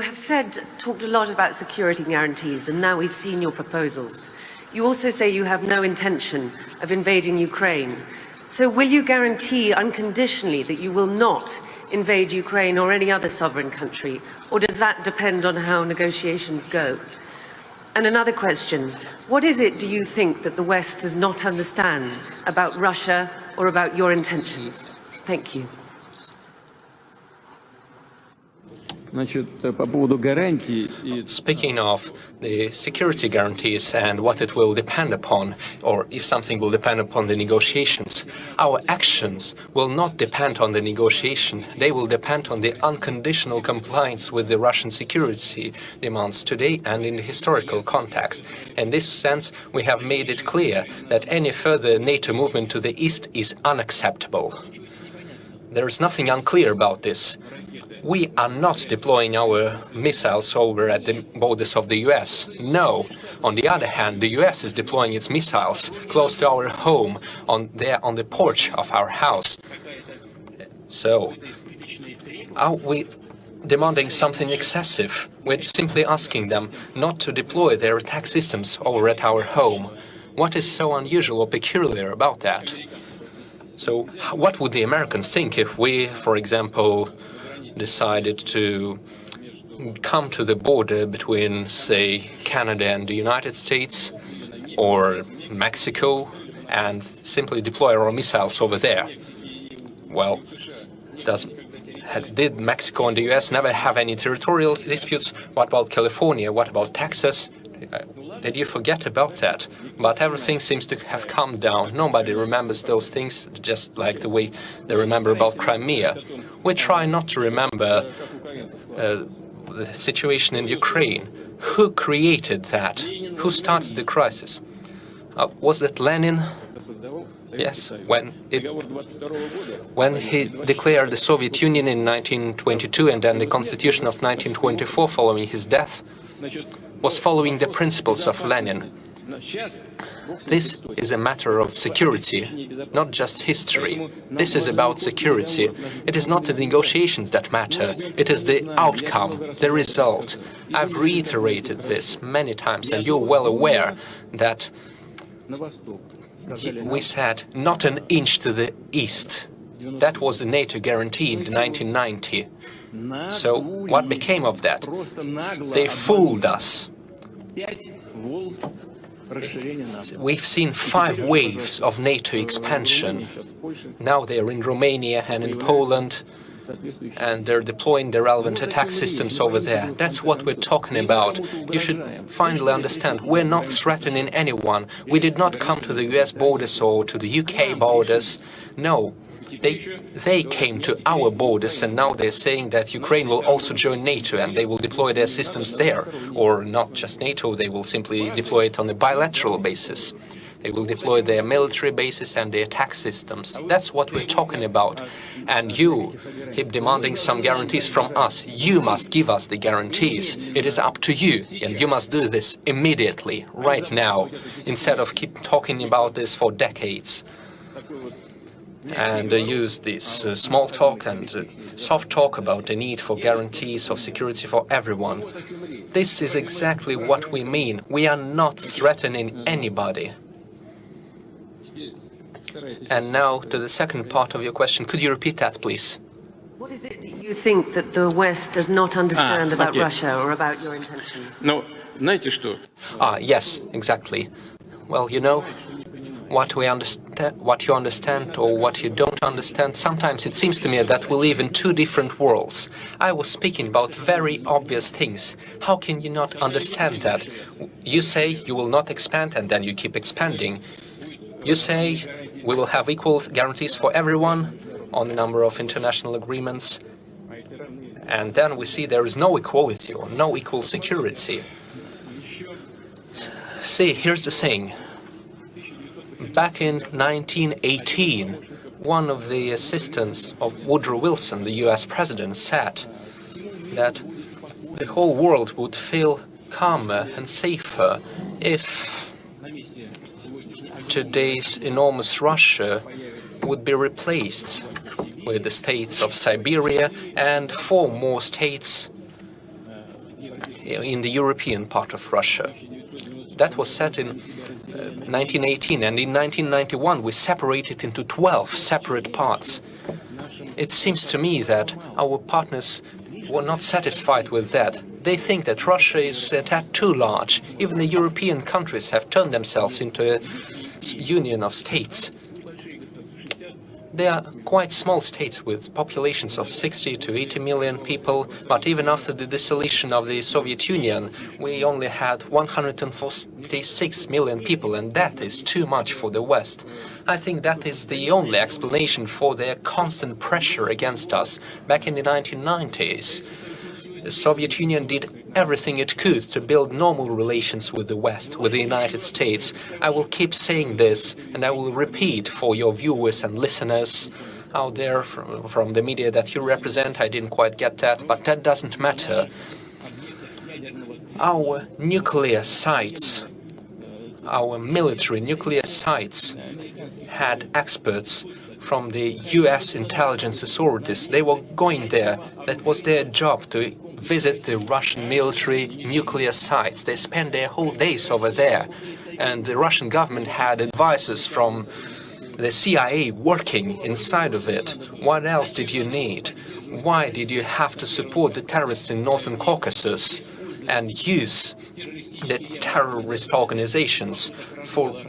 have talked a lot about security guarantees, and now we've seen your proposals. You also say you have no intention of invading Ukraine. So will you guarantee unconditionally that you will not invade Ukraine or any other sovereign country, or does that depend on how negotiations go? And another question, what is it, do you think, that the West does not understand about Russia or about your intentions? Thank you. Speaking of the security guarantees and what it will depend upon, or if something will depend upon the negotiations, our actions will not depend on the negotiation. They will depend on the unconditional compliance with the Russian security demands today and in the historical context. In this sense, we have made it clear that any further NATO movement to the east is unacceptable. There is nothing unclear about this. We are not deploying our missiles over at the borders of the US. No. On the other hand, the US is deploying its missiles close to our home, on the porch of our house. So, are we demanding something excessive? We're simply asking them not to deploy their attack systems over at our home. What is so unusual or peculiar about that? So, what would the Americans think if we, for example, decided to come to the border between, say, Canada and the United States or Mexico and simply deploy our missiles over there? Well, did Mexico and the US never have any territorial disputes? What about California? What about Texas? Did you forget about that? But everything seems to have calmed down. Nobody remembers those things, just like the way they remember about Crimea. We try not to remember the situation in Ukraine. Who created that? Who started the crisis? Was that Lenin? Yes, when he declared the Soviet Union in 1922 and then the Constitution of 1924 following his death, was following the principles of Lenin. This is a matter of security, not just history. This is about security. It is not the negotiations that matter. It is the outcome, the result. I've reiterated this many times, and you're well aware that we said not an inch to the east. That was the NATO guarantee in 1990. So what became of that? They fooled us. We've seen 5 waves of NATO expansion. Now they're in Romania and in Poland, and they're deploying the relevant attack systems over there. That's what we're talking about. You should finally understand, we're not threatening anyone. We did not come to the US borders or to the UK borders. No. They came to our borders, and now they're saying that Ukraine will also join NATO and they will deploy their systems there. Or not just NATO, they will simply deploy it on a bilateral basis. They will deploy their military bases and their attack systems. That's what we're talking about. And you keep demanding some guarantees from us. You must give us the guarantees. It is up to you, and you must do this immediately, right now, instead of keep talking about this for decades. And use this small talk and soft talk about the need for guarantees of security for everyone. This is exactly what we mean. We are not threatening anybody. And now to the second part of your question. Could you repeat that, please? What is it that you think that the West does not understand about Russia or about your intentions? No, знаете что? Yes, exactly. Well, you know, what you understand or what you don't understand, sometimes it seems to me that we live in 2 different worlds. I was speaking about very obvious things. How can you not understand that? You say you will not expand, and then you keep expanding. You say we will have equal guarantees for everyone on a number of international agreements, and then we see there is no equality or no equal security. See, here's the thing. Back in 1918, one of the assistants of Woodrow Wilson, the US president, said that the whole world would feel calmer and safer if today's enormous Russia would be replaced with the states of Siberia and 4 more states in the European part of Russia. That was set in 1918, and in 1991 we separated into 12 separate parts. It seems to me that our partners were not satisfied with that. They think that Russia is a tad too large. Even the European countries have turned themselves into a union of states. They are quite small states with populations of 60 to 80 million people, but even after the dissolution of the Soviet Union, we only had 146 million people, and that is too much for the West. I think that is the only explanation for their constant pressure against us. Back in the 1990s, the Soviet Union did everything it could to build normal relations with the West, with the United States. I will keep saying this, and I will repeat for your viewers and listeners out there from the media that you represent. I didn't quite get that, but that doesn't matter. Our nuclear sites, our military nuclear sites, had experts from the US intelligence authorities. They were going there. That was their job, to visit the Russian military nuclear sites. They spent their whole days over there. And the Russian government had advisors from the CIA working inside of it. What else did you need? Why did you have to support the terrorists in Northern Caucasus and use the terrorist organizations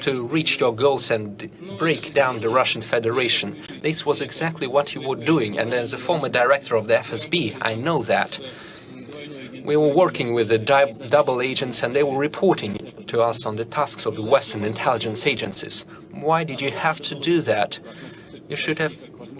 to reach your goals and break down the Russian Federation? This was exactly what you were doing, and as a former director of the FSB, I know that. We were working with the double agents, and they were reporting to us on the tasks of the Western intelligence agencies. Why did you have to do that? You should have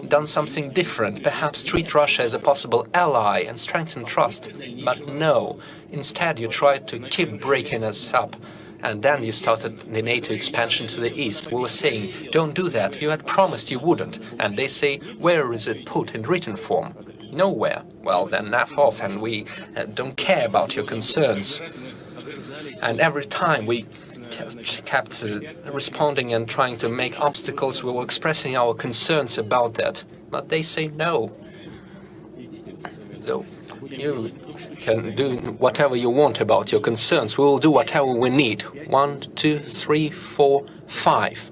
done something different, perhaps treat Russia as a possible ally and strengthen trust. But no, instead you tried to keep breaking us up. And then you started the NATO expansion to the east. We were saying, don't do that, you had promised you wouldn't. And they say, where is it put in written form? Nowhere. Well, then F off, and we don't care about your concerns. And every time we kept responding and trying to make obstacles, we were expressing our concerns about that. But they say no. So you can do whatever you want about your concerns. We will do whatever we need. 1, 2, 3, 4, 5.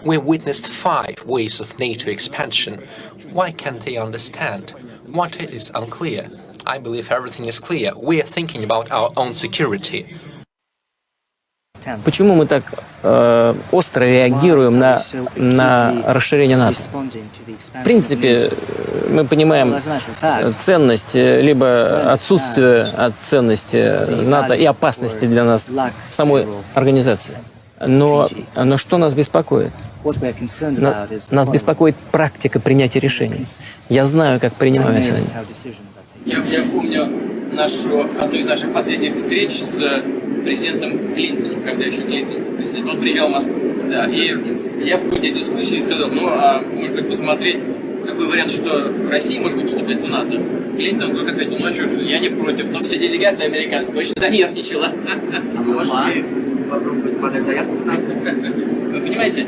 We witnessed 5 waves of NATO expansion. Why can't they understand? What is unclear? I believe everything is clear. We are thinking about our own security. Почему мы так остро реагируем на расширение НАТО? В принципе, мы понимаем ценность, либо отсутствие от ценности НАТО и опасности для нас самой организации. Но что нас беспокоит? Нас беспокоит практика принятия решений. Я знаю, как принимаются они. Я помню одну из наших последних встреч с президентом Клинтоном, когда еще Клинтон был президент. Он приезжал в Москву. Да, и я в ходе дискуссии сказал, может быть, посмотреть такой вариант, что Россия может быть вступать в НАТО. Клинтон вдруг ответил, что ж, я не против, но вся делегация американская очень занервничала. А вы можете попробовать подать заявку в НАТО? Вы понимаете,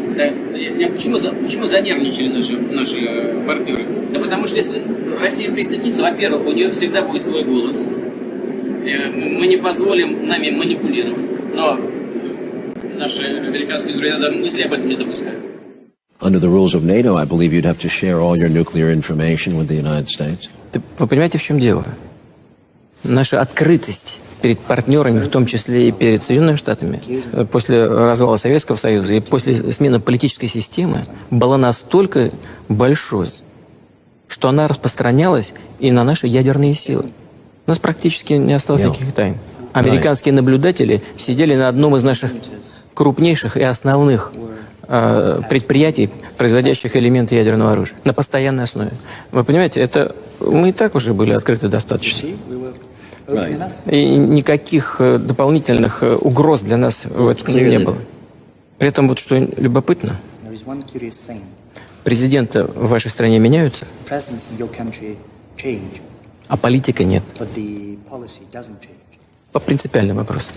почему занервничали наши партнеры? Да потому что если Россия присоединится, во-первых, у нее всегда будет свой голос. Мы не позволим нами манипулировать. Но наши американские друзья даже мысли об этом не допускают. Under the rules of NATO, I believe you'd have to share all your nuclear information with the United States. Вы понимаете, в чем дело? Наша открытость перед партнерами, в том числе и перед Соединенными Штатами, после развала Советского Союза и после смены политической системы, была настолько большой, что она распространялась и на наши ядерные силы. У нас практически не осталось никаких тайн. Американские наблюдатели сидели на одном из наших крупнейших и основных предприятий, производящих элементы ядерного оружия, на постоянной основе. Вы понимаете, мы и так уже были открыты достаточно. И никаких дополнительных угроз для нас в этом не было. При этом вот что любопытно, президенты в вашей стране меняются, а политика нет. По принципиальным вопросам.